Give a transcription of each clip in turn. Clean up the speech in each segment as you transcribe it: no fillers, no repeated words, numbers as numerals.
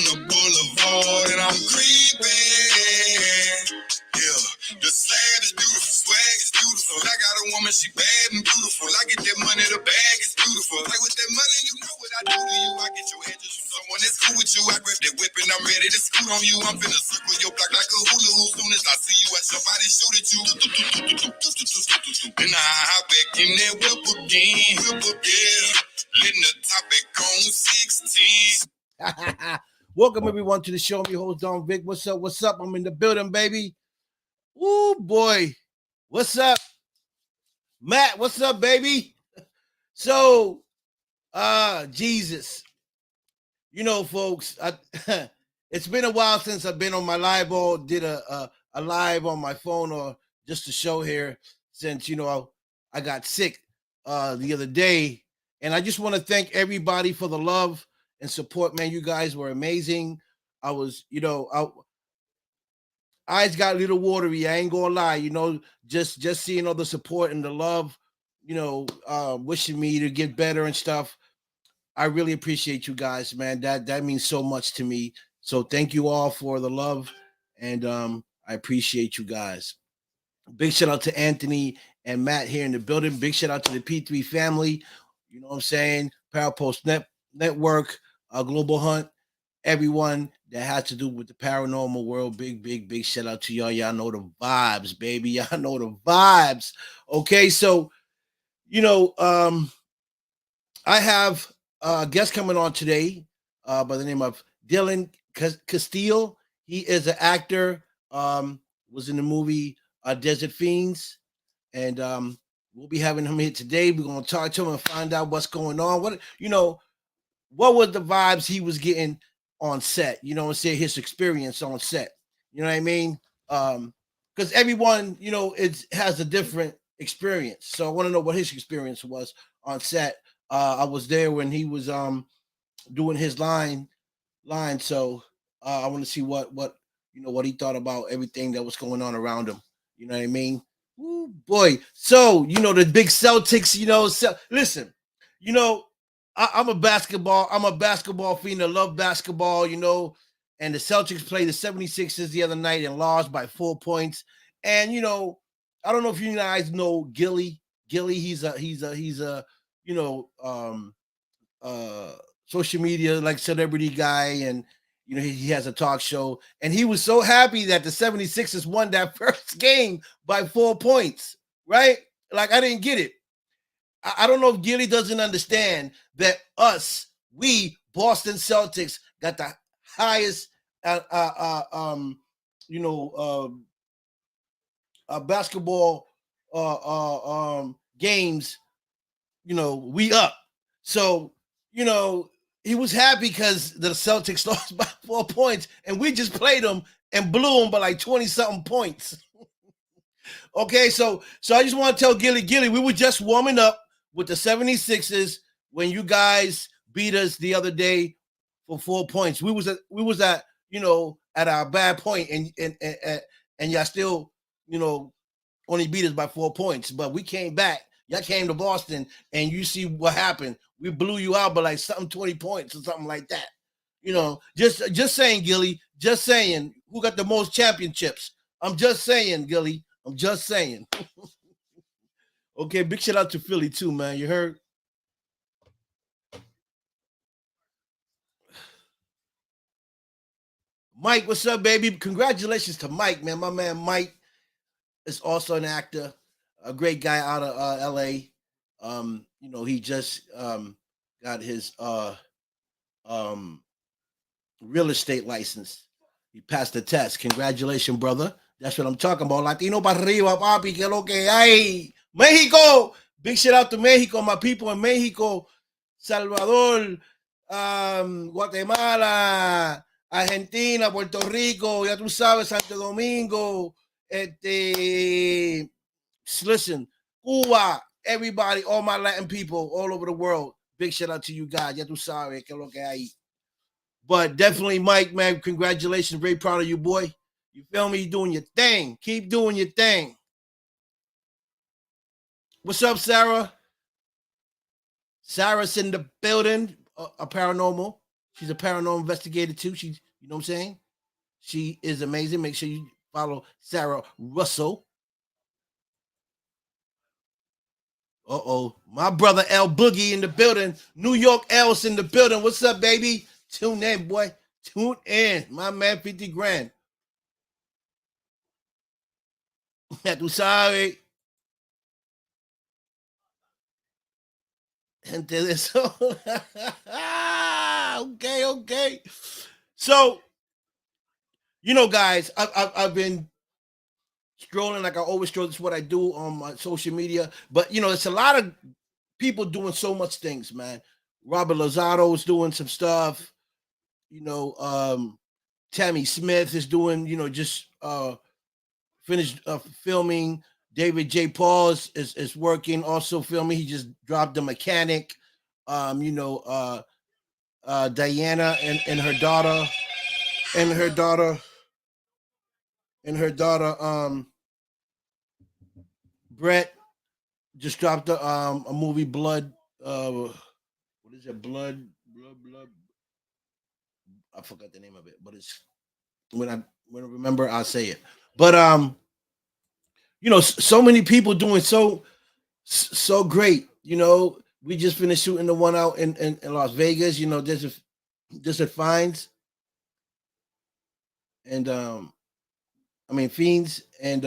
the boulevard and I'm creeping. Yeah, the slab is beautiful, swag is beautiful. I got a woman, she bad and beautiful. I get that money, the bag is beautiful. Like with that money, you know what I do to you. I get your head just from someone that's cool with you. I grab that whip and I'm ready to scoot on you. I'm finna circle your block like a hula hoop. Soon as I see you at your body, shoot at you. Then I hop back in that whip again. Yeah, letting the topic on 16. Welcome everyone to the show. I'm your host Don Vic. What's up? What's up? I'm in the building, baby. Ooh boy. What's up? Matt, what's up, baby? So Jesus. You know, folks, it's been a while since I've been on my live or did a live on my phone or just a show here since I got sick the other day. And I just want to thank everybody for the love and support, man. You guys were amazing. I was, eyes got a little watery. I ain't gonna lie, just seeing all the support and the love, wishing me to get better and stuff. I really appreciate you guys, man. That means so much to me. So thank you all for the love, and I appreciate you guys. Big shout out to Anthony and Matt here in the building. Big shout out to the P3 family. You know what I'm saying? Parapost Network, Global Hunt, everyone that has to do with the paranormal world. Big shout out to y'all. Y'all know the vibes, baby. Y'all know the vibes. Okay, so I have a guest coming on today by the name of Daylen Casteel. He is an actor, was in the movie Desert Fiends, and we'll be having him here today. We're going to talk to him and find out what's going on. What were the vibes he was getting on set? You know what I'm saying? His experience on set. You know what I mean? Because everyone, has a different experience. So I want to know what his experience was on set. I was there when he was doing his line. So I want to see what he thought about everything that was going on around him. You know what I mean? Ooh, boy. So the big Celtics. Listen. I'm a basketball fiend. I love basketball. And the Celtics played the 76ers the other night and lost by 4 points. And I don't know if you guys know Gilly. Gilly, he's a you know, social media like celebrity guy, and he has a talk show, and he was so happy that the 76ers won that first game by 4 points, right? Like, I didn't get it. I don't know if Gilly doesn't understand that we Boston Celtics got the highest basketball games. We up. So, he was happy because the Celtics lost by 4 points, and we just played them and blew them by like 20-something points. Okay, so I just want to tell Gilly, we were just warming up with the 76ers when you guys beat us the other day for 4 points. We was at at our bad point, and y'all still, only beat us by 4 points. But we came back. Y'all came to Boston, and you see what happened. We blew you out by like 20 points or something like that. Just saying, Gilly. Just saying, who got the most championships? I'm just saying, Gilly. I'm just saying. Okay, big shout out to Philly too, man. You heard? Mike, what's up, baby? Congratulations to Mike, man. My man Mike is also an actor, a great guy out of LA. He just got his real estate license. He passed the test. Congratulations, brother. That's what I'm talking about. Latino para arriba, papi, que lo que hay. Mexico. Big shout out to Mexico, my people in Mexico, Salvador, Guatemala, Argentina, Puerto Rico, ya tú sabes, Santo Domingo, listen, Cuba, everybody, all my Latin people all over the world. Big shout out to you guys. Ya tú sabes que lo que hay. But definitely, Mike, man, congratulations. Very proud of you, boy. You feel me? You're doing your thing. Keep doing your thing. What's up, Sarah? Sarah's in the building, a paranormal. She's a paranormal investigator too. She's, you know what I'm saying? She is amazing. Make sure you follow Sarah Russell. Uh-oh. My brother L Boogie in the building. New York L's in the building. What's up, baby? Tune in, boy. Tune in. My man, 50 grand. Tú sabes. Gente de eso. Okay, okay. So, guys, I've been strolling like I always stroll. This is what I do on my social media. But, it's a lot of people doing so much things, man. Robert Lozado is doing some stuff. You know, Tammy Smith is doing, just finished filming. David J. Pauls is working, also filming. He just dropped The Mechanic. Diana and her daughter, and her daughter, Brett just dropped a movie, Blood. What is it? Blood. I forgot the name of it, but it's when I remember, I'll say it. But so many people doing so great. We just finished shooting the one out in Las Vegas. Desert Finds, and Fiends, and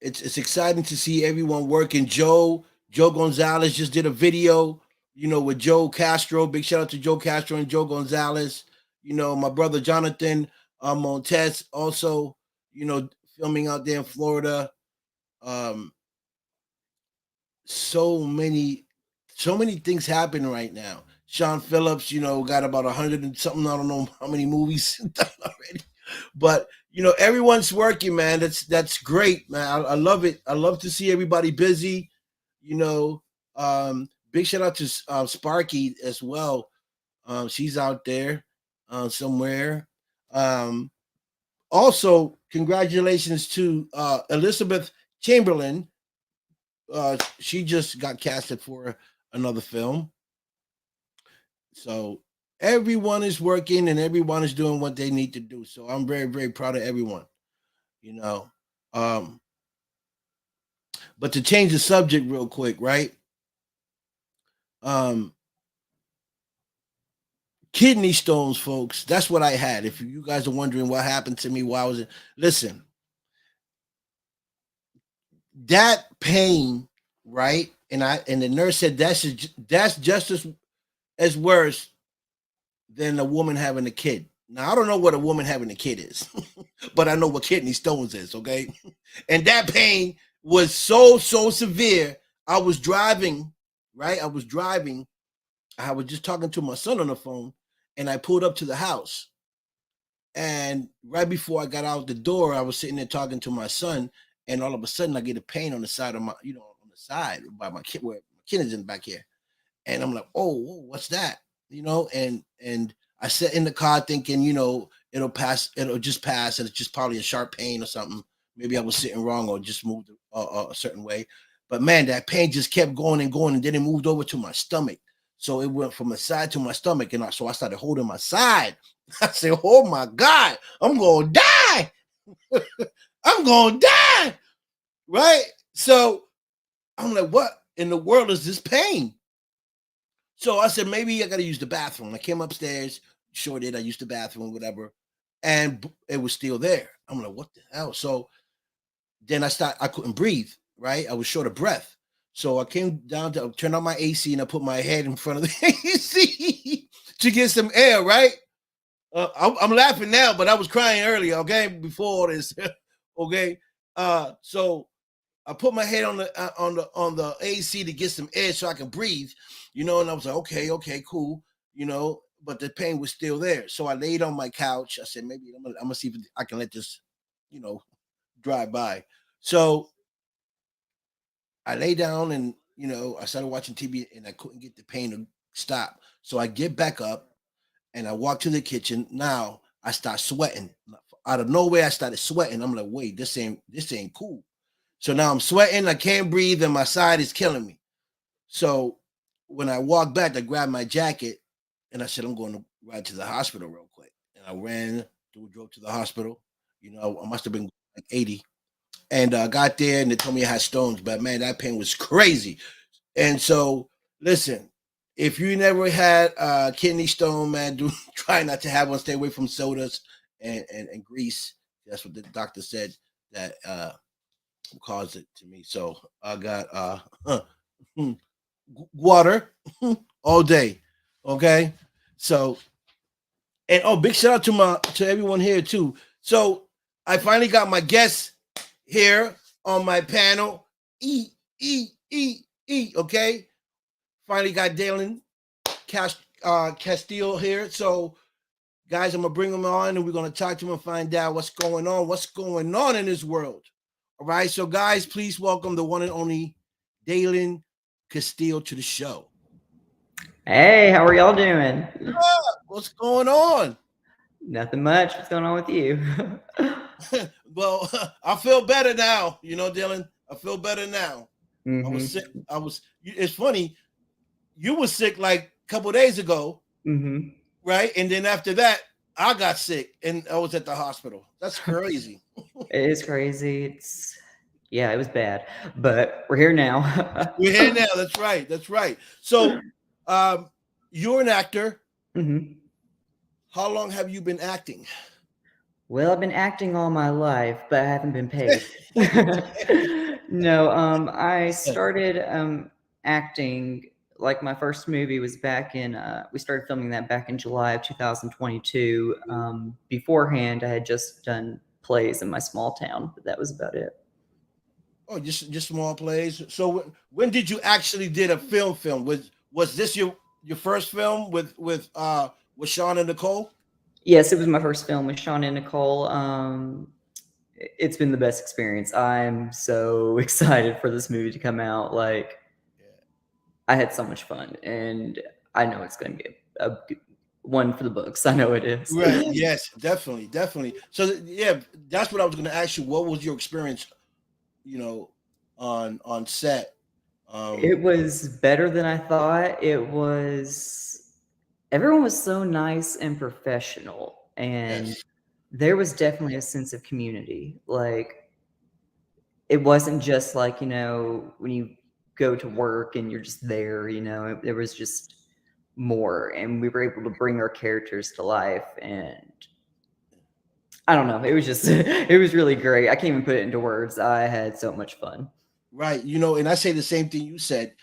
it's exciting to see everyone working. Joe Gonzalez just did a video, with Joe Castro. Big shout out to Joe Castro and Joe Gonzalez. My brother Jonathan Montes also, filming out there in Florida. Um, so many things happening right now. Sean Phillips, got about 100 and something. I don't know how many movies done already, but everyone's working, man. That's great, man. I love it. I love to see everybody busy. Big shout out to Sparky as well. She's out there somewhere. Also, congratulations to Elizabeth Chamberlain. She just got casted for another film. So everyone is working and everyone is doing what they need to do. So I'm very, very proud of everyone. You know. But to change the subject real quick, right? Kidney stones, folks. That's what I had. If you guys are wondering what happened to me while I was in, listen, that pain, right? And the nurse said that's just as worse than a woman having a kid. Now I don't know what a woman having a kid is, but I know what kidney stones is. Okay, and that pain was so severe. I was driving, right? I was just talking to my son on the phone, and I pulled up to the house. And right before I got out the door, I was sitting there talking to my son, and all of a sudden I get a pain on the side of my, on the side by my kid, where my kid is in back here. And I'm like, oh, what's that? And I sat in the car thinking, it'll pass, it'll just pass, and it's just probably a sharp pain or something. Maybe I was sitting wrong or just moved a certain way. But man, that pain just kept going and going, and then it moved over to my stomach. So it went from the side to my stomach, and so I started holding my side. I said, "Oh my God, I'm gonna die! I'm gonna die!" Right? So I'm like, "What in the world is this pain?" So I said, maybe I got to use the bathroom. I came upstairs, sure did. I used the bathroom, whatever, and it was still there. I'm like, "What the hell?" So then I couldn't breathe. Right? I was short of breath. So I came down to turn on my AC, and I put my head in front of the AC to get some air. Right? I'm laughing now, but I was crying earlier. Okay, before all this. Okay, so I put my head on the AC to get some air so I can breathe. And I was like, okay, cool. But the pain was still there. So I laid on my couch. I said, maybe I'm gonna see if I can let this, drive by. So I lay down, and I started watching TV, and I couldn't get the pain to stop. So I get back up, and I walk to the kitchen. Now I start sweating. Out of nowhere, I started sweating. I'm like, wait, this ain't cool. So now I'm sweating, I can't breathe, and my side is killing me. So when I walked back, I grabbed my jacket and I said, I'm going to ride to the hospital real quick. And I drove to the hospital. I must have been like 80. And got there and they told me I had stones. But man, that pain was crazy. And so, listen, if you never had kidney stone, man, do try not to have one. Stay away from sodas and grease. That's what the doctor said that caused it to me. So I got water all day. Okay. So, and oh, big shout out to everyone here too. So I finally got my guests here on my panel. E. Okay. Finally got Daylen Casteel here. So, guys, I'm gonna bring him on and we're gonna talk to him and find out what's going on in this world. All right. So, guys, please welcome the one and only Daylen Casteel to the show. Hey, how are y'all doing? What's going on? Nothing much. What's going on with you? Well, I feel better now. Dylan, I feel better now. I was sick. It's funny. You were sick like a couple of days ago, right? And then after that, I got sick and I was at the hospital. That's crazy. It is crazy. It was bad, but we're here now. We're here now. That's right. That's right. So, you're an actor. How long have you been acting? Well, I've been acting all my life, but I haven't been paid. No, I started acting. Like my first movie was back in. We started filming that back in July of 2022. Beforehand, I had just done plays in my small town, but that was about it. Oh, just small plays. So when did you actually did a film? Was this your first film with Sean and Nicole? Yes, it was my first film with Sean and Nicole. It's been the best experience. I'm so excited for this movie to come out. Like, I had so much fun, and I know it's going to be a good one for the books. I know it is. Right. Yes, definitely. So yeah, that's what I was going to ask you. What was your experience, on set? It was better than I thought. Everyone was so nice and professional, and there was definitely a sense of community. Like, it wasn't just like, when you go to work and you're just there, there was just more, and we were able to bring our characters to life, and I don't know, it was just it was really great. I can't even put it into words. I had so much fun. Right. And I say the same thing you said.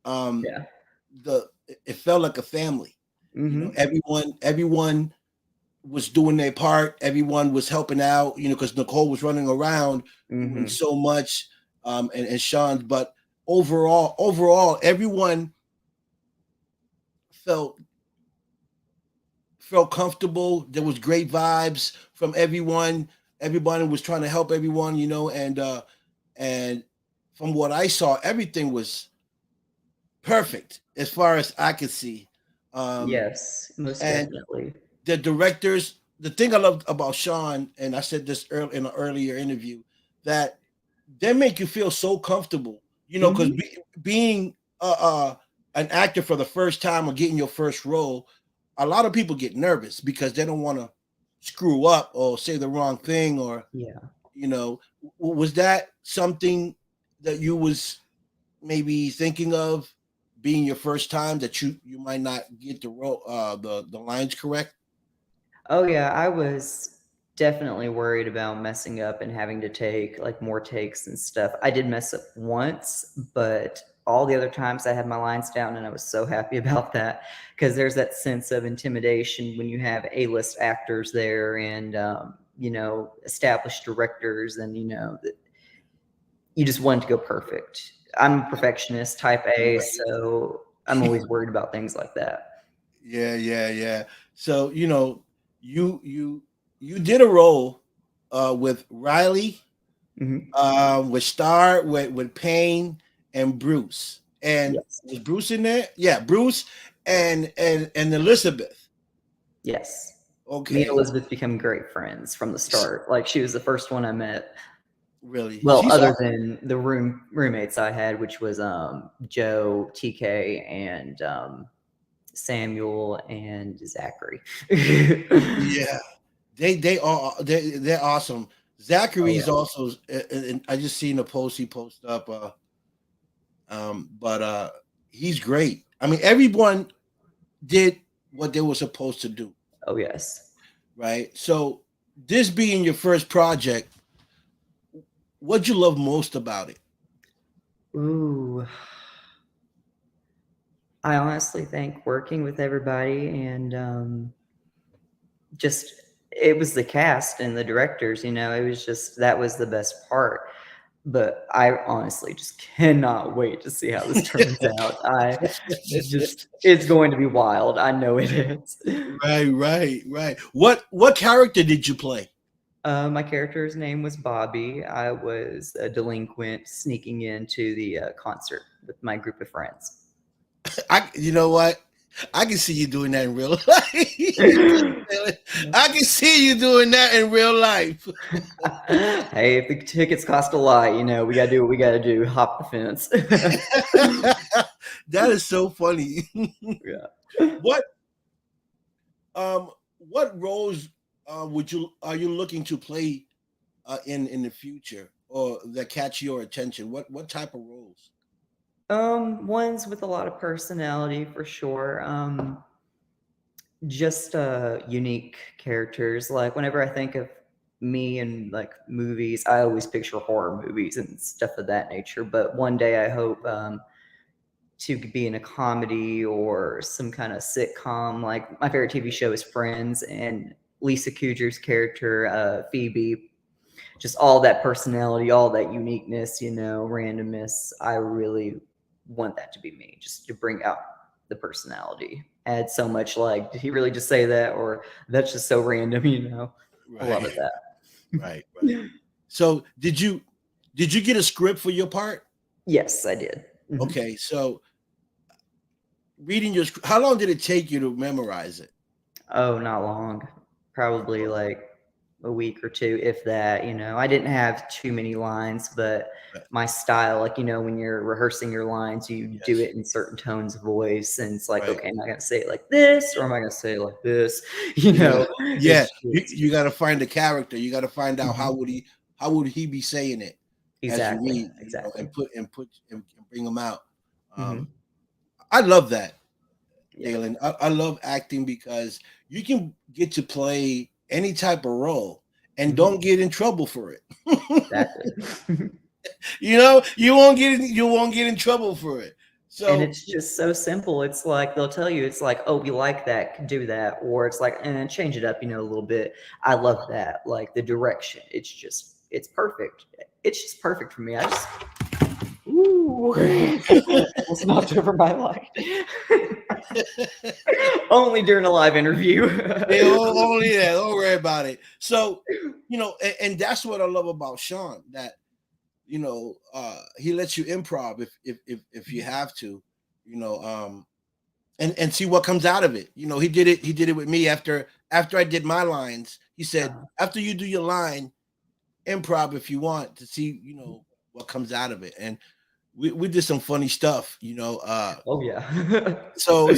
It felt like a family. Everyone was doing their part. Everyone was helping out, because Nicole was running around doing so much, and Sean. But overall, everyone felt comfortable. There was great vibes from everyone. Everybody was trying to help everyone, and from what I saw, everything was perfect as far as I could see. Yes, most definitely. The directors, the thing I loved about Sean, and I said this in an earlier interview, that they make you feel so comfortable, because being an actor for the first time or getting your first role, a lot of people get nervous because they don't want to screw up or say the wrong thing, or was that something that you was maybe thinking of, being your first time, that you might not get the role, the lines correct? Oh yeah, I was definitely worried about messing up and having to take like more takes and stuff. I did mess up once, but all the other times I had my lines down, and I was so happy about that, because there's that sense of intimidation when you have A-list actors there, and established directors, and that you just want it to go perfect. I'm a perfectionist, type A, so I'm always worried about things like that. Yeah. So you did a role with Riley, with Star, with Payne and Bruce. And was Bruce in there? Yeah, Bruce and Elizabeth. Yes. Okay. Me and Elizabeth became great friends from the start. Like, she was the first one I met. Really, Well, she's other than the roommates I had, which was Joe, TK, and Samuel and Zachary. yeah. They're awesome. Oh Zachary's yeah. also, and I just seen a post he posted up. But he's great. I mean, everyone did what they were supposed to do, Oh yes. right? So this being your first project, what'd you love most about it? Ooh. I honestly think working with everybody and just it was the cast and the directors, it was just that was the best part. But I honestly just cannot wait to see how this turns out. It's going to be wild. I know it is. Right. What character did you play? My character's name was Bobby. I was a delinquent sneaking into the concert with my group of friends. You know what? I can see you doing that in real life. I can see you doing that in real life. Hey, if the tickets cost a lot, we gotta do what we gotta do. Hop the fence. That is so funny. Yeah. What what roles are you looking to play in the future, or that catch your attention? What type of roles? Ones with a lot of personality for sure. Just unique characters. Like whenever I think of me and like movies, I always picture horror movies and stuff of that nature. But one day I hope to be in a comedy or some kind of sitcom. Like my favorite TV show is Friends, and Lisa Kudrow's character, Phoebe, just all that personality, all that uniqueness, randomness. I really want that to be me, just to bring out the personality. Add so much like, did he really just say that? Or that's just so random. I love Right, it that. right. So did you get a script for your part? Yes, I did. Mhm. Okay, so reading your how long did it take you to memorize it? Oh, not long. Probably like a week or two, if that. I didn't have too many lines, but my style, like, when you're rehearsing your lines, you do Yes. it in certain tones of voice. And it's like, Right. okay, am I going to say it like this or am I going to say it like this? Yeah. Yeah. It's just, You got to find the character. You got to find out Mhm. how would he be saying it as you Exactly. read, Exactly. and bring them out. Hmm. I love that, Yeah. Daylen. I love acting because you can get to play any type of role and Hmm. don't get in trouble for it. Exactly. You won't get in trouble for it. And So it's just so simple. It's like they'll tell you, it's like, oh, we like that, do that, or it's like, and change it up, a little bit. I love that, like the direction. It's perfect. It's just perfect for me. I just, ooh, almost knocked over my light. Only during a live interview. yeah, only that. Don't worry about it. So, and that's what I love about Sean. That he lets you improv if you have to, you know, and see what comes out of it. He did it with me after I did my lines. He said, after you do your line, improv if you want to see, what comes out of it. And we did some funny stuff. Oh yeah. So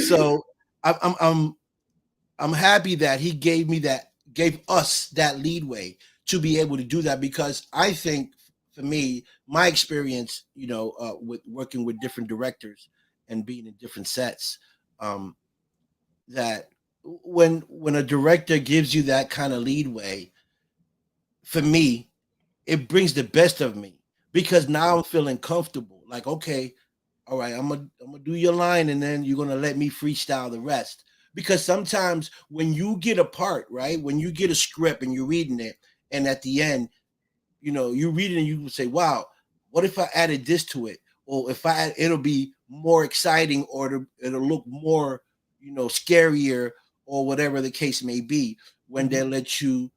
I'm happy that he gave us that leadway to be able to do that, because I think for me, my experience, with working with different directors and being in different sets, um, that when a director gives you that kind of leadway, for me, it brings the best of me, because now I'm feeling comfortable. Like, okay, all right, I'm gonna do your line, and then you're gonna let me freestyle the rest. Because sometimes when you get a part, right, when you get a script and you're reading it, and at the end, you read it and you say, "Wow, what if I added this to it?" Or if it'll be more exciting, or it'll look more, scarier, or whatever the case may be. When they Mhm. let you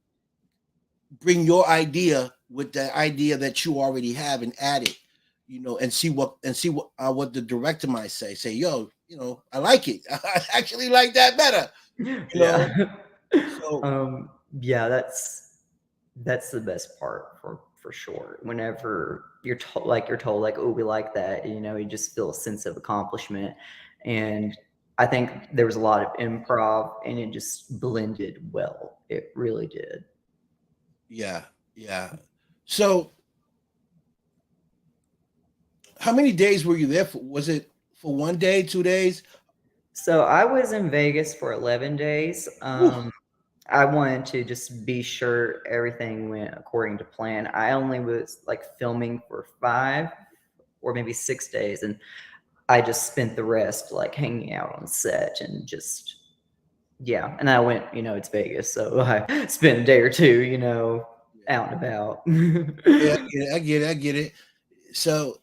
bring your idea with the idea that you already have and add it, and see what the director might say, yo, I like it. I actually like that better, you know Yeah. so Um, yeah, that's the best part for sure. Whenever you're told, like, oh, we like that, you just feel a sense of accomplishment. And I think there was a lot of improv, and it just blended well. It really did. Yeah, yeah. So, how many days were you there for? Was it for 1 day, 2 days? So I was in Vegas for 11 days. Whew. I wanted to just be sure everything went according to plan. I only was like filming for 5 or maybe 6 days, and I just spent the rest like hanging out on set and just, yeah. And I went, it's Vegas, so I spent a day or two, out and about. Yeah, I get it. I get it. So,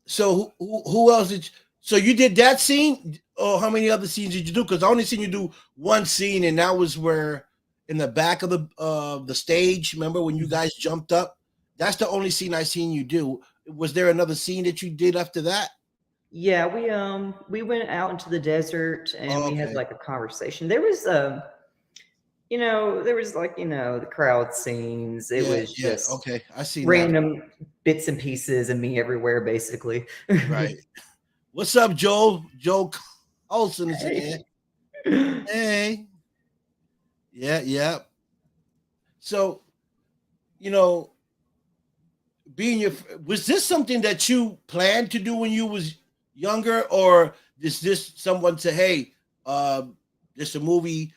so who else did you, so you did that scene? Or how many other scenes did you do? Because I only seen you do one scene, and that was where in the back of the stage. Remember when you guys jumped up? That's the only scene I seen you do. Was there another scene that you did after that? Yeah, we went out into the desert and Oh, we had okay. like a conversation. There was like, the crowd scenes. It Yeah, was yeah. just Okay, I seen that. random bits and pieces and me everywhere, basically. Right. What's up, Joel? Joel Olson is in here. Hey. Hey. Yeah, yeah. So, you know, being your was this something that you planned to do when you was younger, or is this someone say, hey, there's a movie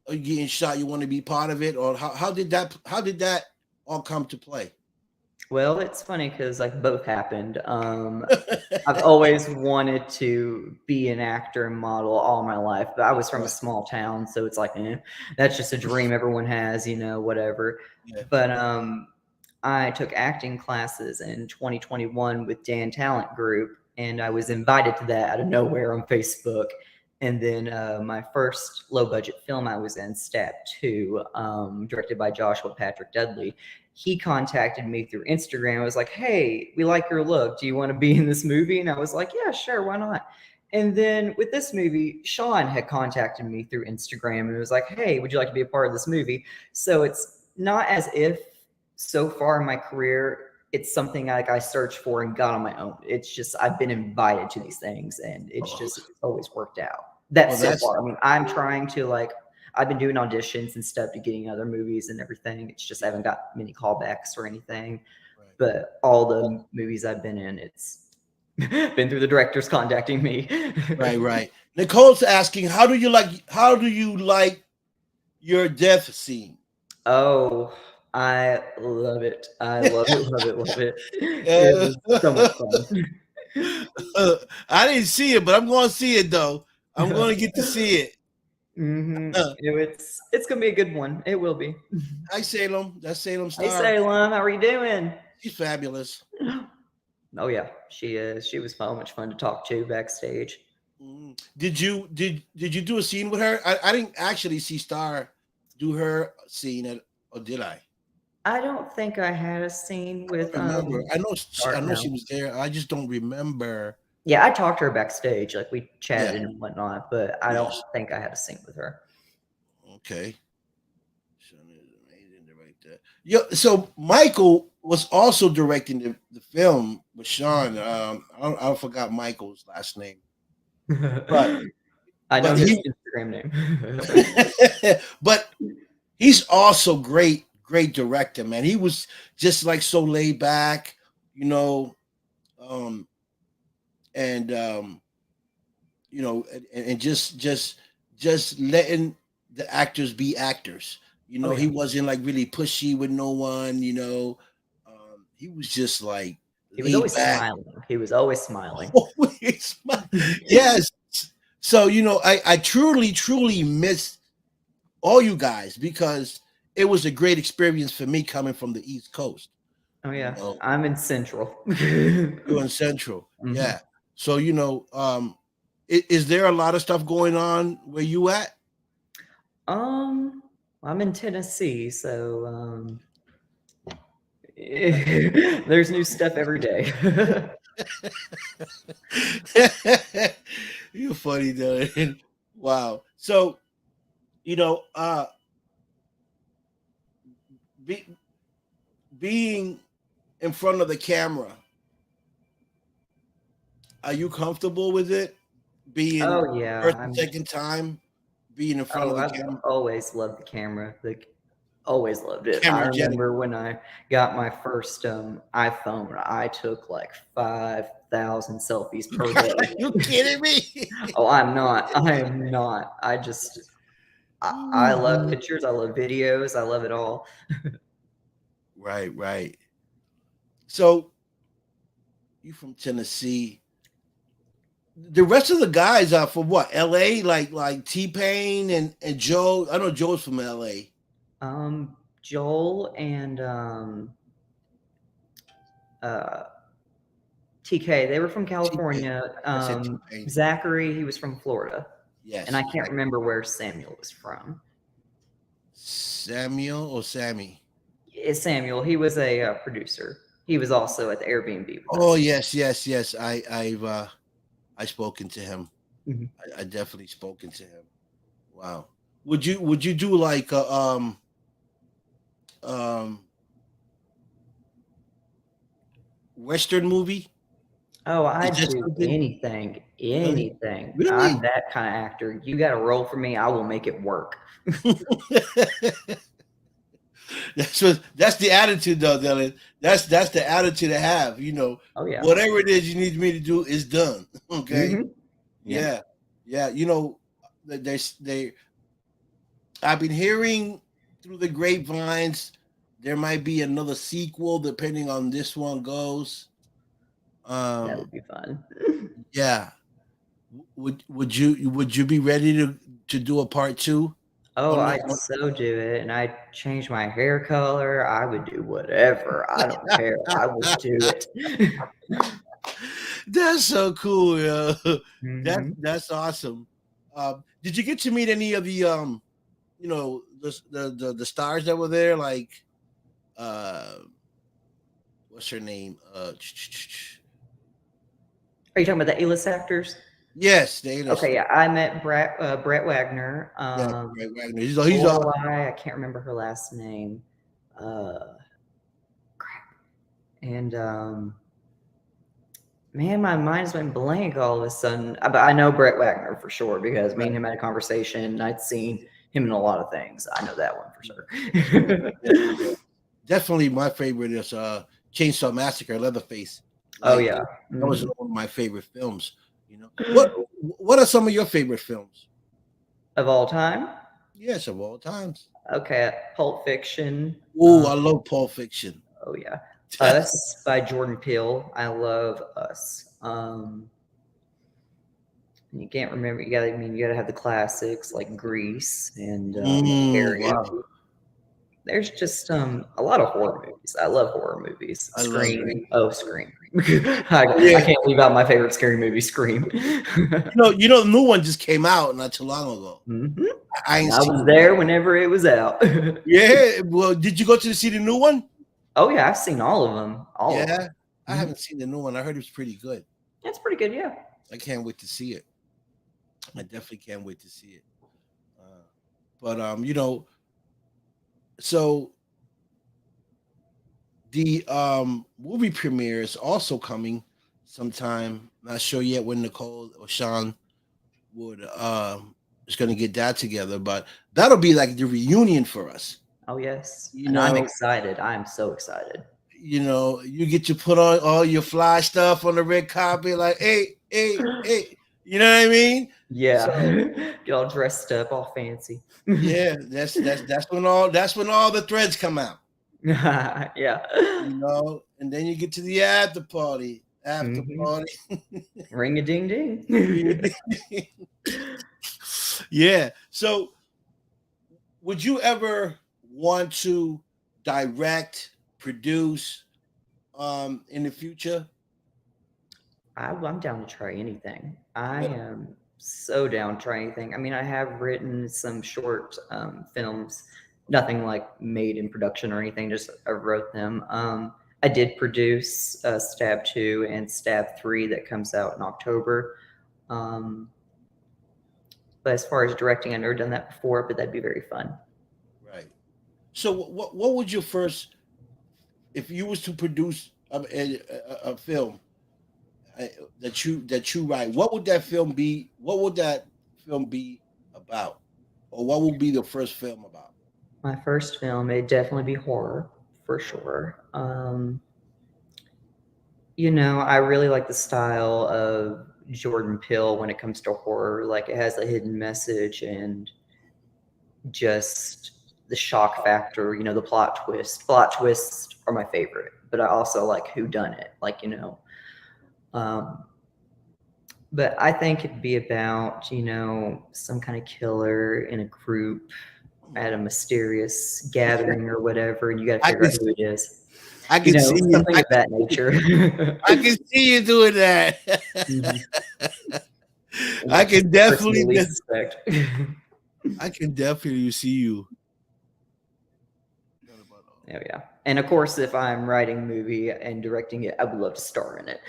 getting shot, you want to be part of it, or how did that all come to play? Well, it's funny because like both happened. I've always wanted to be an actor and model all my life, but I was from a Right. small town, so it's like, that's just a dream everyone has, whatever. Yeah. But I took acting classes in 2021 with Dan Talent Group, and I was invited to that out of nowhere on Facebook. And then my first low budget film I was in, Stat 2, directed by Joshua Patrick Dudley, he contacted me through Instagram. I was like, hey, we like your look. Do you want to be in this movie? And I was like, yeah, sure, why not? And then with this movie, Sean had contacted me through Instagram and was like, hey, would you like to be a part of this movie? So it's not as if so far in my career, it's something like I searched for and got on my own. It's just I've been invited to these things and it's Oh, just always worked out. That's well, so that's far. I mean, I'm trying to like I've been doing auditions and stuff to getting other movies and everything. It's just I haven't got many callbacks or anything. right. But all the movies I've been in, it's been through the directors contacting me. Right, right. Nicole's asking, how do you like your death scene? Oh, I love it. I love it, love it, love it. It Uh, was so much fun. I didn't see it, but I'm going to see it though. I'm going to get to see it. It's gonna be a good one. It will be. Hi, Salem. That's Salem Hey Star. Salem, how are you doing? She's fabulous. Oh yeah, she is. She was so much fun to talk to backstage. Did you do a scene with her? I didn't actually see Star do her scene or did I? I don't think I had a scene I with don't remember. I Star. know she No. was there. I just don't remember. Yeah, I talked to her backstage, like we Yeah. chatted and whatnot, but I don't Yes. think I had a scene with her. Okay. Sean is amazing director. Yeah. So Michael was also directing the film with Sean. I forgot Michael's last name, but I know but his he Instagram name. but he's also great director, man. He was just like so laid back, you know, um, and and just letting the actors be actors. Oh He yeah. wasn't like really pushy with no one. He was just like He was laid always back. smiling. He was always smiling. Always, yes. So I truly miss all you guys because it was a great experience for me coming from the East Coast. Oh You yeah. know, I'm in Central. you're in Central, Mhm. yeah. So is there a lot of stuff going on where you at? I'm in Tennessee, so there's new stuff every day. You're funny, though. Wow. So you know, be, being in front of the camera, are you comfortable with it? Being Oh yeah, first and second time being in front of the I've camera, always loved the camera. Like, always loved it. I camera genic. remember when I got my first iPhone, I took like 5,000 selfies per day. Are you kidding me? Oh, I'm not. I am not. I love pictures. I love videos. I love it all. Right, right. So you from Tennessee. The rest of the guys are from what? LA? Like T-Pain and Joe. I know Joe's from LA. Joel and uh, TK, they were from T-Pain. California. I said T-Pain. Zachary, he was from Florida. And Yes. I can't remember where Samuel was from. Samuel or Sammy? It's Samuel. He was a producer. He was also at the Airbnb with Oh us. yes. I've spoken to him. Mhm. I definitely spoken to him. Wow. Would you do like a Western movie? Oh, Is I'd that do something? anything. Really? Anything. I'm Really? that kind of actor. You got a role for me, I will make it work. That's the attitude though, Dylan. That's the attitude to have. Oh yeah. Whatever it is you need me to do is done. Okay. Mhm. Yeah. Yeah. Yeah. They I've been hearing through the grapevines there might be another sequel depending on this one goes. That would be fun. Yeah. Would you be ready to do a part two? Oh, On, I'd on so do it. And I'd change my hair color. I would do whatever. I don't care. I would do it. That's so cool, yeah. Mhm. That's awesome. Did you get to meet any of the the stars that were there? Like, uh, what's her name? Are you talking about the A-list actors? Yes, the A-list. Okay, yeah, I met Brett Wagner. Yeah, Brett Wagner. He's Lorelai, I can't remember her last name. Crap. And man, my mind's went blank all of a sudden. But I know Brett Wagner for sure because me and him had a conversation. I'd seen him in a lot of things. I know that one for sure. yeah. Definitely my favorite is Chainsaw Massacre, Leatherface. Oh Like, yeah, that was one of my favorite films. What are some of your favorite films? of all time. Yes, of all times. Okay, Pulp Fiction. Oh, I love Pulp Fiction. Oh yeah, Us by Jordan Peele. I love Us. You can't remember. You gotta have the classics like Grease and Harriet. Wow. There's just a lot of horror movies. I love horror movies. I love Scream. Oh, Scream. I can't leave out my favorite scary movie, Scream. The new one just came out not too long ago. Mm-hmm. I was there whenever it was out. Yeah. Well, did you go to see the new one? Oh yeah, I've seen all of them. All of them. I haven't seen the new one. I heard it was pretty good. It's pretty good, yeah. I can't wait to see it. I definitely can't wait to see it. But so the movie premiere is also coming sometime. Not sure yet when Nicole or Sean would is going to get that together, but that'll be like the reunion for us. Oh yes, I'm excited. I am so excited. You get to put on all your fly stuff on the red carpet, like hey. You know what I mean? Yeah. So, get all dressed up, all fancy. Yeah, that's when all the threads come out. Yeah. And then you get to the after party. Ring a ding ding. Yeah. So would you ever want to direct, produce in the future? I'm down to try anything. I am so down to try anything. I mean, I have written some short films, nothing like made in production or anything, just I wrote them. I did produce Stab 2 and Stab 3 that comes out in October. But as far as directing, I've never done that before, but that'd be very fun. Right. So what would your first if you was to produce a film that you write, what would that film be? What would that film be about, or what would be the first film about? My first film, it'd definitely be horror for sure. I really like the style of Jordan Peele when it comes to horror. Like it has a hidden message and just the shock factor, the plot twist. Plot twists are my favorite, but I also like who done it. Um, but I think it'd be about, some kind of killer in a group at a mysterious gathering or whatever, and you got to I figure can out who it is. I can see you. Something of that nature. I can see you doing that. Mhm. I Like can the person you definitely, least suspect. I can definitely see you. Oh yeah, and of course, if I'm writing a movie and directing it, I would love to star in it.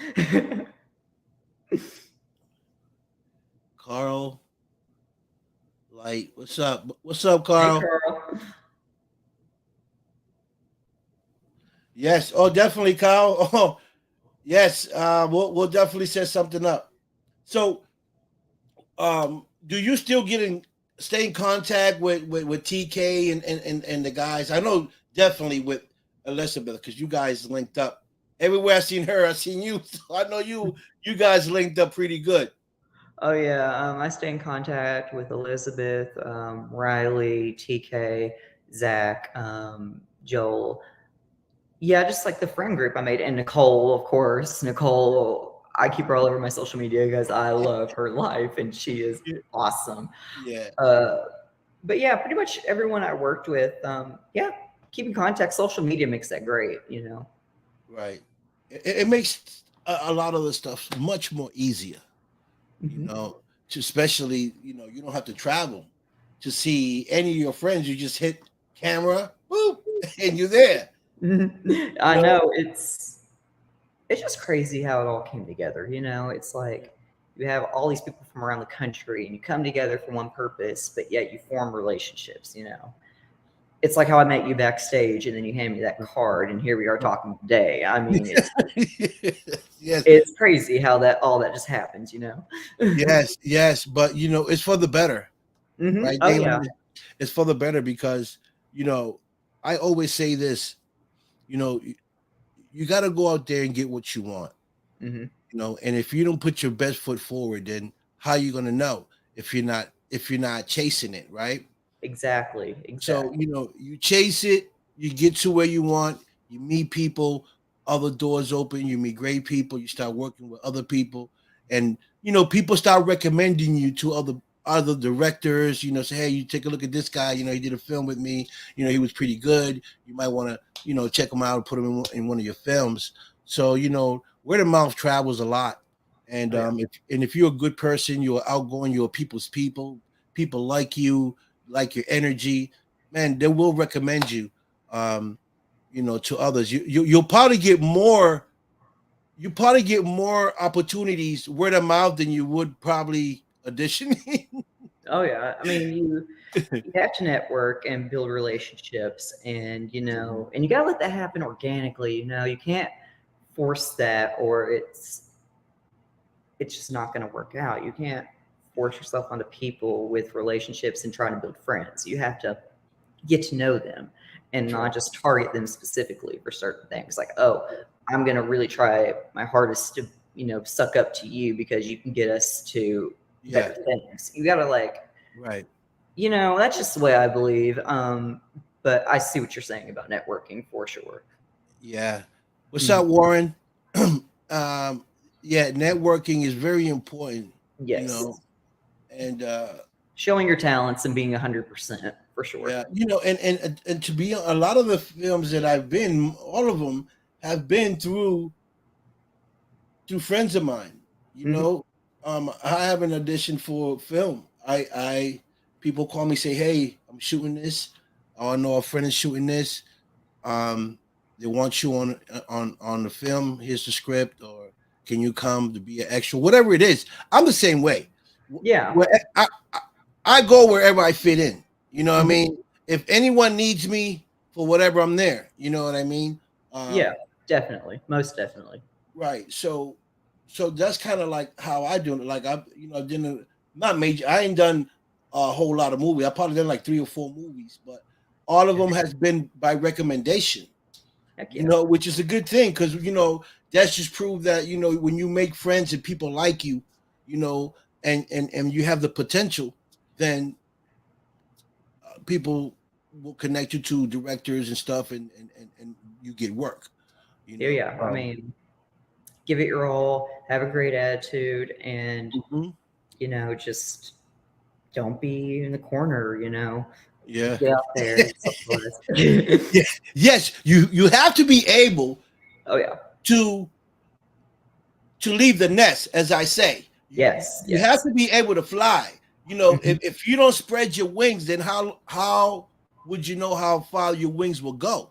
Carl, like, what's up? What's up, Hey, Carl? Carl. Yes. Oh, definitely, Carl. Oh, yes. We'll definitely set something up. So, do you still stay in contact with TK and the guys? I know definitely with Elizabeth because you guys linked up. Everywhere I seen her, I seen you. So I know you guys linked up pretty good. Oh yeah, I stay in contact with Elizabeth, Riley, TK, Zach, Joel. Yeah, just like the friend group I made, and Nicole, of course. Nicole, I keep her all over my social media because I love her life, and she is awesome. Yeah. Uh, but yeah, pretty much everyone I worked with, yeah, keep in contact. Social media makes that great. Right. It makes a lot of the stuff much more easier. You Mhm. know, especially you don't have to travel to see any of your friends. You just hit camera, boop, and you're there. I You know. know it's just crazy how it all came together. It's like you have all these people from around the country and you come together for one purpose, but yet you form relationships. It's like how I met you backstage and then you hand me that card and here we are talking today. I mean, Yes, it's crazy how that all that just happens. yes, but it's for the better, right, Oh yeah. Daylen? It's for the better because you know I always say this. You know, you got to go out there and get what you want. hmm And if you don't put your best foot forward, then how you gonna know if you're not chasing it, right? Exactly. So, Exactly. you chase it, you get to where you want, you meet people, other doors open, you meet great people, you start working with other people, and people start recommending you to other directors, say, hey, you take a look at this guy, he did a film with me, he was pretty good. You might want to, check him out and put him in one of your films. So, word of mouth travels a lot. And Oh yeah. if you're a good person, you're outgoing, you're people's people like you, like your energy, man, they will recommend you, to others. You'll probably get more. You probably get more opportunities word of mouth than you would probably auditioning. Oh yeah. I mean, you have to network and build relationships and you got to let that happen organically. You can't force that or it's just not going to work out. You can't force yourself onto people with relationships and trying to build friends. You have to get to know them and not just target them specifically for certain things. Like, oh, I'm going to really try my hardest to, suck up to you because you can get us to Yeah, better things. You got to right. that's just the way I believe. But I see what you're saying about networking for sure. Yeah. What's Mhm. up, Warren? Yeah, networking is very important, you know, Yes. and Showing your talents and being 100% for sure. yeah, and to be a lot of the films that I've been, all of them have been through friends of mine. You hmm know, I have an audition for film. People call me, say, "Hey, I'm shooting this. Oh, I know a friend is shooting this. Um, they want you on the film. Here's the script, or can you come to be an extra? Whatever it is." I'm the same way. Yeah. Where I go wherever I fit in. You know what I hmm mean? If anyone needs me for whatever, I'm there. You know what I mean? Yeah, definitely, most definitely. Right. So that's kind of like how I do it. Like I, didn't not major. I ain't done a whole lot of movies. I probably done like 3 or 4 movies, but all of them has been by recommendation. Heck yeah. Which is a good thing because that's just prove that when you make friends and people like you, you know, and you have the potential, then people will connect you to directors and stuff, and you get work. You Yeah, know. yeah. I mean, give it your all, have a great attitude, and Mhm. just don't be in the corner. Yeah. Get out there and socialize. Yeah. Yes, you have to be able Oh yeah. to leave the nest, as I say. Yes. You have Yes. to be able to fly. Mhm. If you don't spread your wings, then how would you know how far your wings will go?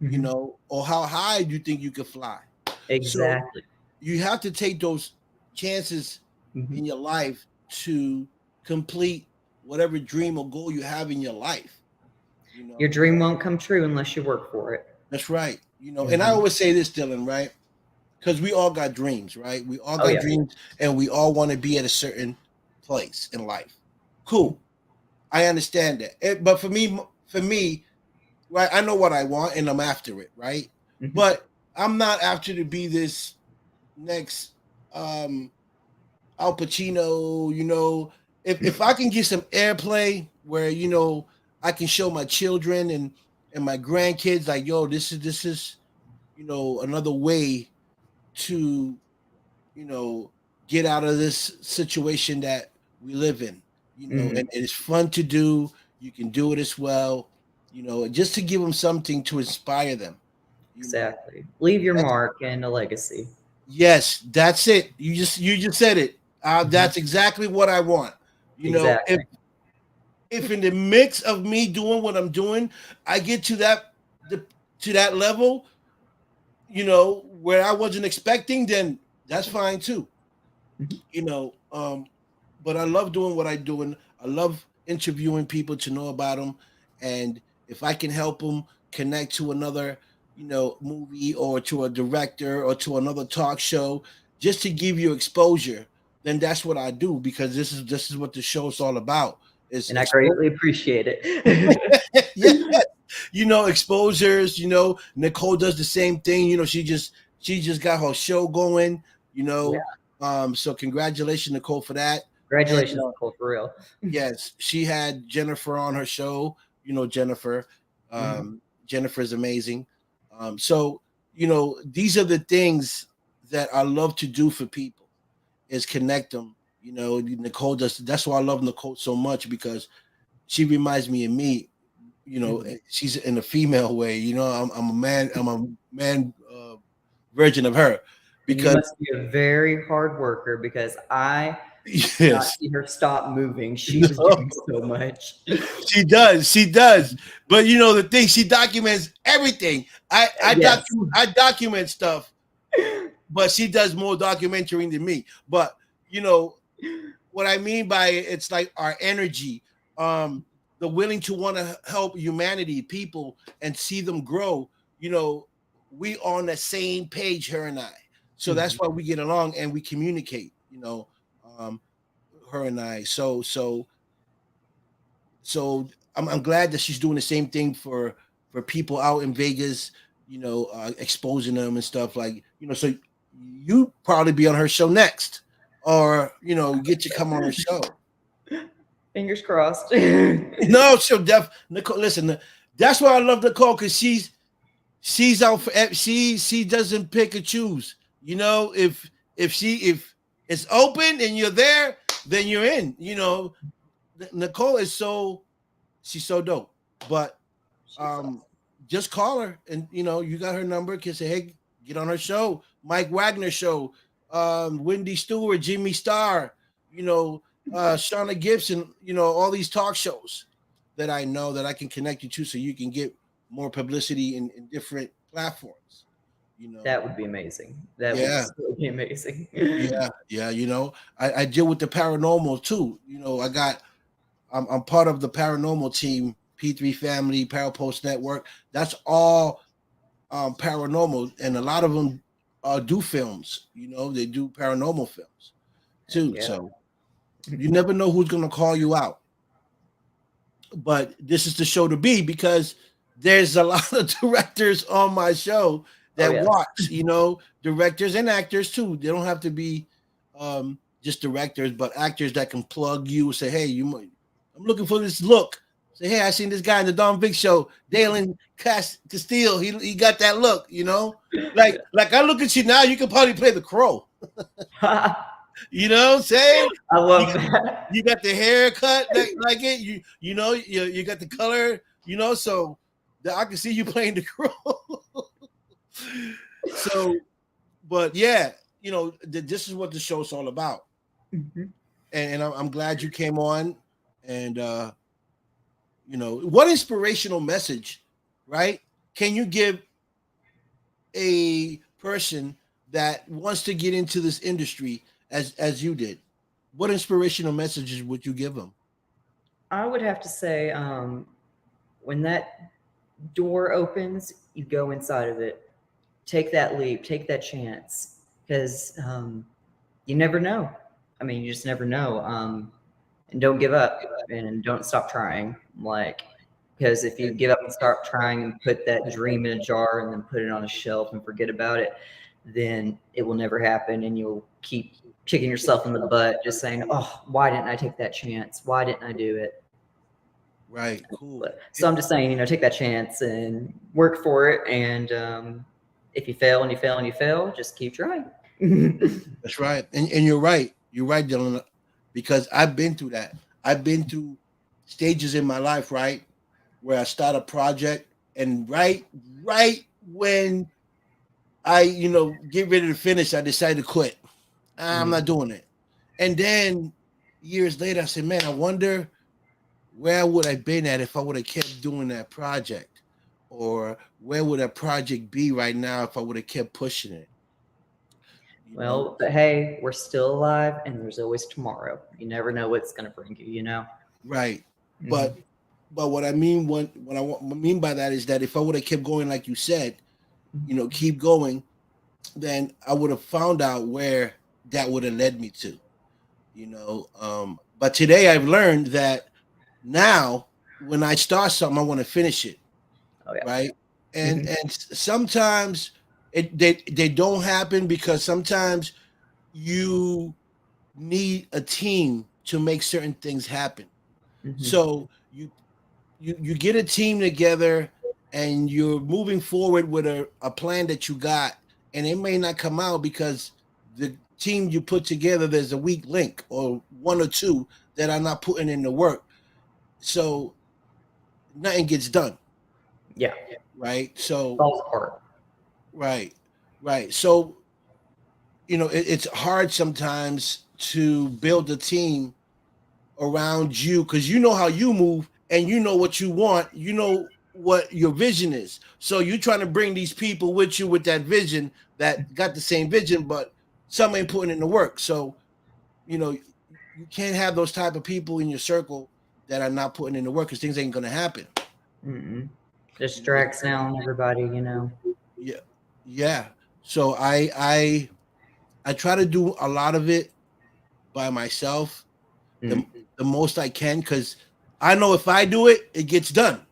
Mhm. Or how high you think you can fly. So Exactly. you have to take those chances Mhm. in your life to complete whatever dream or goal you have in your life. Your dream won't come true unless you work for it. That's right. And I Mhm. always say this, Dylan, right? Because we all got dreams, right? We all Oh got yeah. dreams, and we all want to be at a certain place in life. Cool. I understand that. But for me, right, I know what I want and I'm after it, right? Mhm. But I'm not after to be this next um Al Pacino, if I can get some airplay where, I can show my children and my grandkids like, yo, this is, another way to, you know, get out of this situation that we live in, Mhm. and it's fun to do. You can do it as well, just to give them something to inspire them, you know. Exactly. Leave your That's, mark and a legacy. yes, that's it. You just said it. Mhm. That's exactly what I want. If Exactly. in the mix of me doing what I'm doing, I get the, to that level, where I wasn't expecting, then that's fine too. Mhm. you know but I love doing what I do, and I love interviewing people to know about them, and if I can help them connect to another movie, or to a director, or to another talk show, just to give you exposure, then that's what I do, because this is what the show's all about, is And I greatly appreciate it. yeah, exposures. Nicole does the same thing. She just got her show going. you Yeah. know so congratulations, Nicole, for that. And Congratulations, Nicole, for real. yes, she had Jennifer on her show. Jennifer. Mhm. Jennifer is amazing. So these are the things that I love to do for people, is connect them. Nicole does. That's why I love Nicole so much, because she reminds me of me. Mhm. She's in a female way. I'm a man. I'm a man version of her, And you because must be a very hard worker because I did not yes, see her stop moving. She was no, doing so much. she does. But the thing, she documents everything. Yes. I document stuff, but she does more documenting than me. But you know what I mean by it, it's like our energy, the willing to want to help humanity, people, and see them grow. You know, we on the same page, her and I. So that's Mhm. why we get along and we communicate. Um, her and I. So I'm glad that she's doing the same thing for people out in Vegas. Exposing them and stuff, like, so you probably be on her show next, or get to come on her show. Fingers crossed. No, she'll Nicole. Listen, that's why I love Nicole, because she's out for she doesn't pick and choose. If it's open and you're there, then you're in. Nicole is she's so dope. But She's um, awesome. just call her, and you got her number. Can say, hey, get on her show, Mike Wagner show, Wendy Stewart, Jimmy Starr, Shauna Gibson, all these talk shows that I know that I can connect you to, so you can get more publicity in different platforms. You know, That would be amazing. That would yeah, so be amazing. yeah. I deal with the paranormal too. I'm part of the paranormal team, P3 Family, Parapost Network. That's all paranormal, and a lot of them do films. You know, they do paranormal films too. Yeah. So you never know who's going to call you out. But this is the show to be, because there's a lot of directors on my show Oh that yeah. watch, you know, directors and actors too. They don't have to be just directors, but actors that can plug you, say, hey, I'm looking for this look. Say, hey, I seen this guy in the Don Vic show, Daylen Casteel. He got that look, you know. Like I look at you now, you can probably play the Crow. You know what I'm saying? I love that. You got the haircut like it. You know you got the color. You know, so I can see you playing the Crow. So, but yeah, you know, this is what the show's all about. Mm-hmm. And I'm glad you came on. And you know, what inspirational message, right? Can you give a person that wants to get into this industry as you did? What inspirational messages would you give them? I would have to say, when that door opens, you go inside of it. Take that leap, take that chance, because you never know. I mean, you just never know. And don't give up, and don't stop trying. Like, because if you give up and start trying and put that dream in a jar and then put it on a shelf and forget about it, then it will never happen, and you'll keep kicking yourself in the butt, just saying, "Oh, why didn't I take that chance? Why didn't I do it?" Right, cool. So I'm just saying, take that chance and work for it. And if you fail and you fail and you fail, just keep trying. That's right. And you're right. You're right, Dylan, because I've been through that. I've been through stages in my life, right, where I start a project, and right when I, get ready to finish, I decide to quit. I'm not doing it. And then years later, I said, man, I wonder where would I been at if I would have kept doing that project, or where would that project be right now if I would have kept pushing it? Well, but hey, we're still alive, and there's always tomorrow. You never know what's going to bring you. Right. Mhm. But what I mean, what I mean by that is that if I would have kept going, like you said, keep going, then I would have found out where that would have led me to. But today I've learned that now when I start something, I want to finish it. Oh yeah. Right. And sometimes they don't happen, because sometimes you need a team to make certain things happen. Mhm. So you get a team together, and you're moving forward with a plan that you got, and it may not come out because the team you put together, there's a weak link or one or two that are not putting in the work. So nothing gets done. Yeah. Right. So Falls apart. right. So it's hard sometimes to build a team around you, because you know how you move, and you know what you want, you know what your vision is. So you're trying to bring these people with you with that vision, that got the same vision, but some ain't putting in the work. So you can't have those type of people in your circle that are not putting in the work, because things ain't gonna happen. Mm-mm. Distracts down everybody. Yeah, yeah. So I try to do a lot of it by myself, the, the most I can, because I know if I do it, it gets done.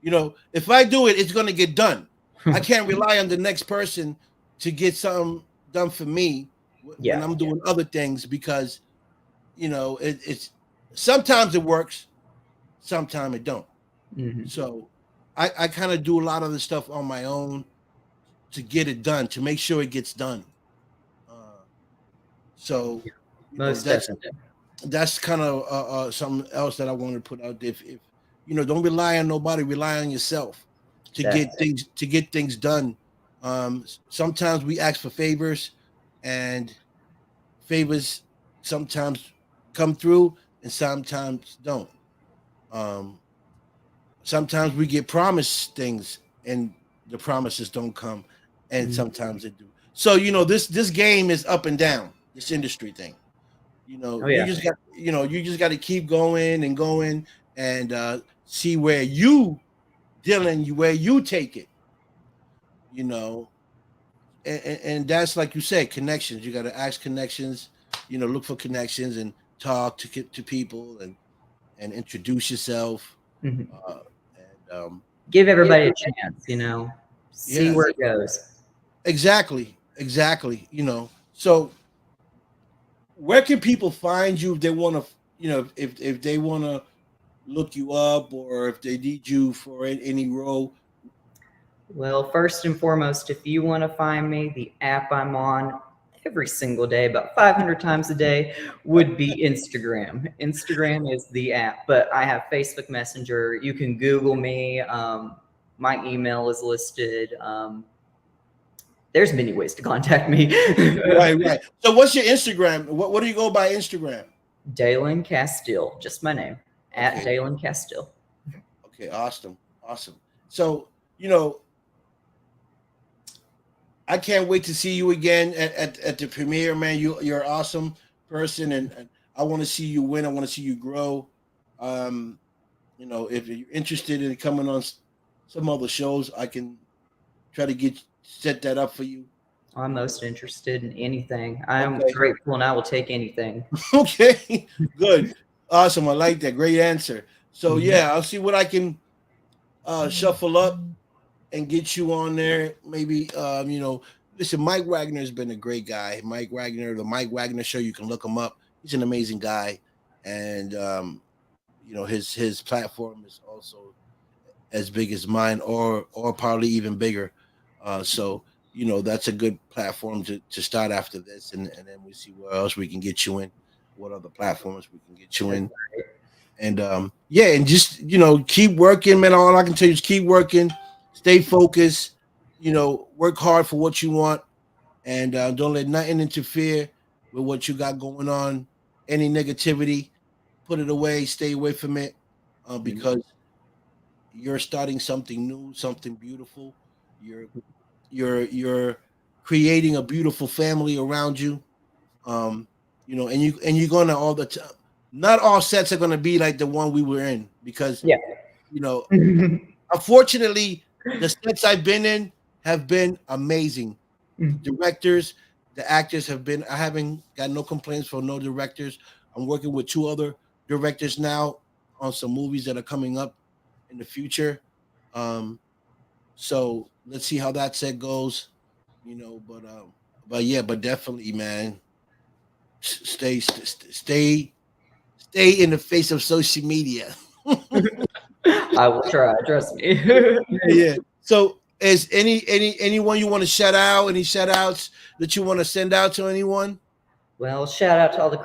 If I do it, it's going to get done. I can't rely on the next person to get something done for me when I'm doing other things, because it's sometimes it works, sometimes it don't. Mm-hmm. So I kind of do a lot of the stuff on my own to get it done, to make sure it gets done. So Most that's definitely. that's kind of something else that I want to put out there. If don't rely on nobody, rely on yourself to get things done. Sometimes we ask for favors, and favors sometimes come through and sometimes don't. Um, Sometimes we get promised things, and the promises don't come, and sometimes they do. So this game is up and down. This industry thing. Oh You yeah. just got you just got to keep going and going, and see where you, Dylan, where you take it. you know, and that's like you said, connections. You got to ask connections, look for connections and talk to people and introduce yourself. Mhm. Uh, and Give yeah, everybody a chance, see yeah, where it goes. exactly. So where can people find you if they want to, if they want to look you up or if they need you for any role? Well, first and foremost, if you want to find me, the app I'm on every single day, about 500 times a day, would be Instagram. Instagram is the app, but I have Facebook Messenger. You can Google me. My email is listed. There's many ways to contact me. Right. So what's your Instagram? What do you go by Instagram? Daylen Casteel, just my name, at Okay. Daylen Casteel. Okay. Awesome. So, you know, I can't wait to see you again at the premiere, man. You're an awesome person, and I want to see you win. I want to see you grow. Um, if you're interested in coming on some other shows, I can try to set that up for you. I'm most interested in anything. I'm Okay. grateful and I will take anything. Okay. Good. Awesome. I like that. Great answer. So Mhm. yeah, I'll see what I can shuffle up and get you on there. Maybe listen, Mike Wagner has been a great guy. Mike Wagner, the Mike Wagner Show, you can look him up. He's an amazing guy, and his platform is also as big as mine, or probably even bigger. So that's a good platform to start after this, and then we see where else we can get you in, what other platforms we can get you That's in, and yeah, and just keep working, man. All I can tell you is keep working, stay focused, work hard for what you want, and don't let nothing interfere with what you got going on. Any negativity, put it away, stay away from it, right. because you're starting something new, something beautiful. You're you're creating a beautiful family around you. Um, and you're gonna all the time. Not all sets are gonna be like the one we were in because Yeah. you know, unfortunately, the sets I've been in have been amazing. The directors, the actors have been. I haven't got no complaints from no directors. I'm working with two other directors now on some movies that are coming up in the future. Um, so let's see how that set goes. But yeah, but definitely, man, stay in the face of social media. I will try, trust me. Yeah. So is anyone you want to shout out? Any shout outs that you want to send out to anyone? Well, shout out to all the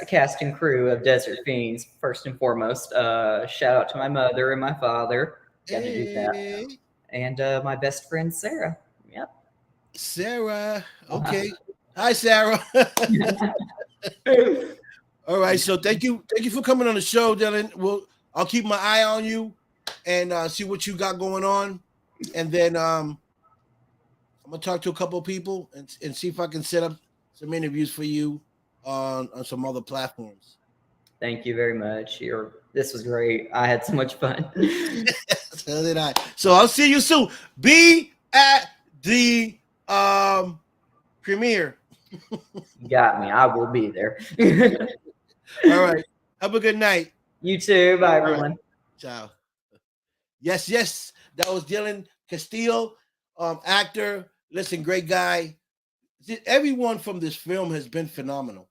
cast and crew of Desert Fiends, first and foremost. Shout out to my mother and my father. Got to do that. Hey, And my best friend, Sarah. Yep. Sarah. Uh-huh. Okay. Hi, Sarah. All right. So thank you for coming on the show, Dylan. I'll keep my eye on you and see what you got going on, and then I'm gonna talk to a couple of people and see if I can set up some interviews for you on some other platforms. Thank you very much. This was great. I had so much fun. So did I. So I'll see you soon. Be at the premiere. You got me. I will be there. All right. Have a good night. You too. Bye, All right. everyone. Ciao. Yes. That was Daylen Casteel, actor. Listen, great guy. Everyone from this film has been phenomenal.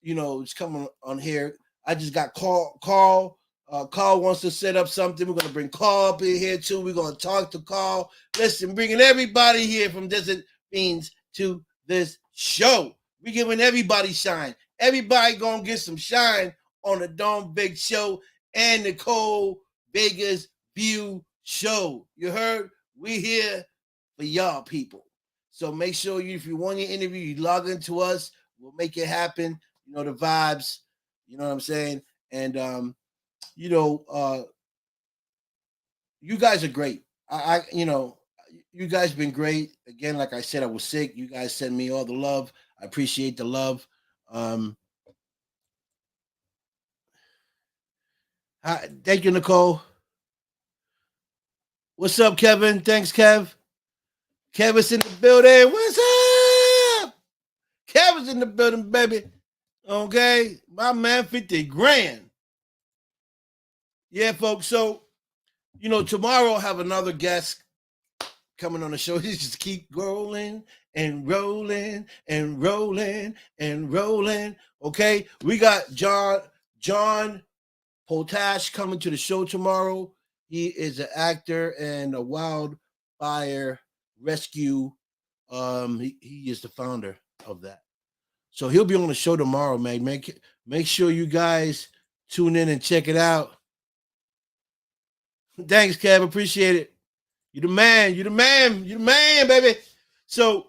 It's coming on here. I just got Carl. Carl wants to set up something. We're gonna bring Carl up in here too. We're gonna talk to Carl. Listen, bringing everybody here from Desert Beans to this show. We giving everybody shine. Everybody gonna get some shine on the Dome Big Show and Nicole Vegas View Show. You heard? We here for y'all people. So make sure if you want your interview, you log into us. We'll make it happen. You know the vibes. You know what I'm saying? And you know, uh, you guys are great. You guys been great. Again, like I said, I was sick. You guys send me all the love. I appreciate the love. Um, thank you, Nicole. What's up, Kevin? Thanks, Kev. Kevin's in the building. What's up? Kevin's in the building, baby. Okay, my man, 50 grand. Yeah, folks. So, tomorrow I'll have another guest coming on the show. He just keep rolling and rolling and rolling and rolling. Okay, we got John Potash coming to the show tomorrow. He is an actor and a wildfire rescue. He is the founder of that. So he'll be on the show tomorrow, man. Make sure you guys tune in and check it out. Thanks, Kev. Appreciate it. You the man. You the man. You the man, baby. So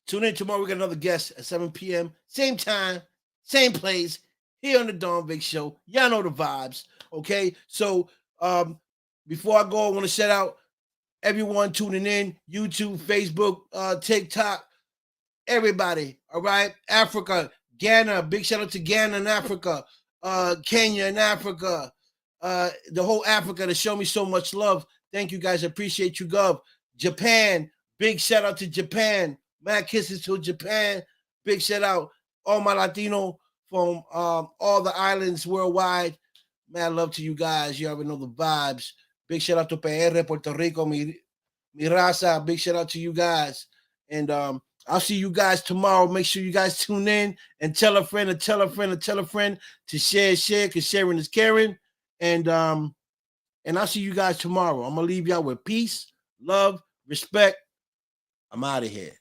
tune in tomorrow. We got another guest at 7 p.m. Same time, same place, here on the Don Vic Show. Y'all know the vibes. Okay. So before I go, I want to shout out everyone tuning in, YouTube, Facebook, TikTok, everybody. All right. Africa, Ghana. Big shout out to Ghana and Africa, Kenya and Africa, the whole Africa to show me so much love. Thank you guys. Appreciate you, Gov. Japan. Big shout out to Japan. Mad kisses to Japan. Big shout out. All my Latino from all the islands worldwide. Mad love to you guys. You already know the vibes. Big shout out to PR, Puerto Rico, mi raza. Big shout out to you guys. And I'll see you guys tomorrow. Make sure you guys tune in and tell a friend and tell a friend and tell a friend to share, because sharing is caring. And I'll see you guys tomorrow. I'm going to leave y'all with peace, love, respect. I'm out of here.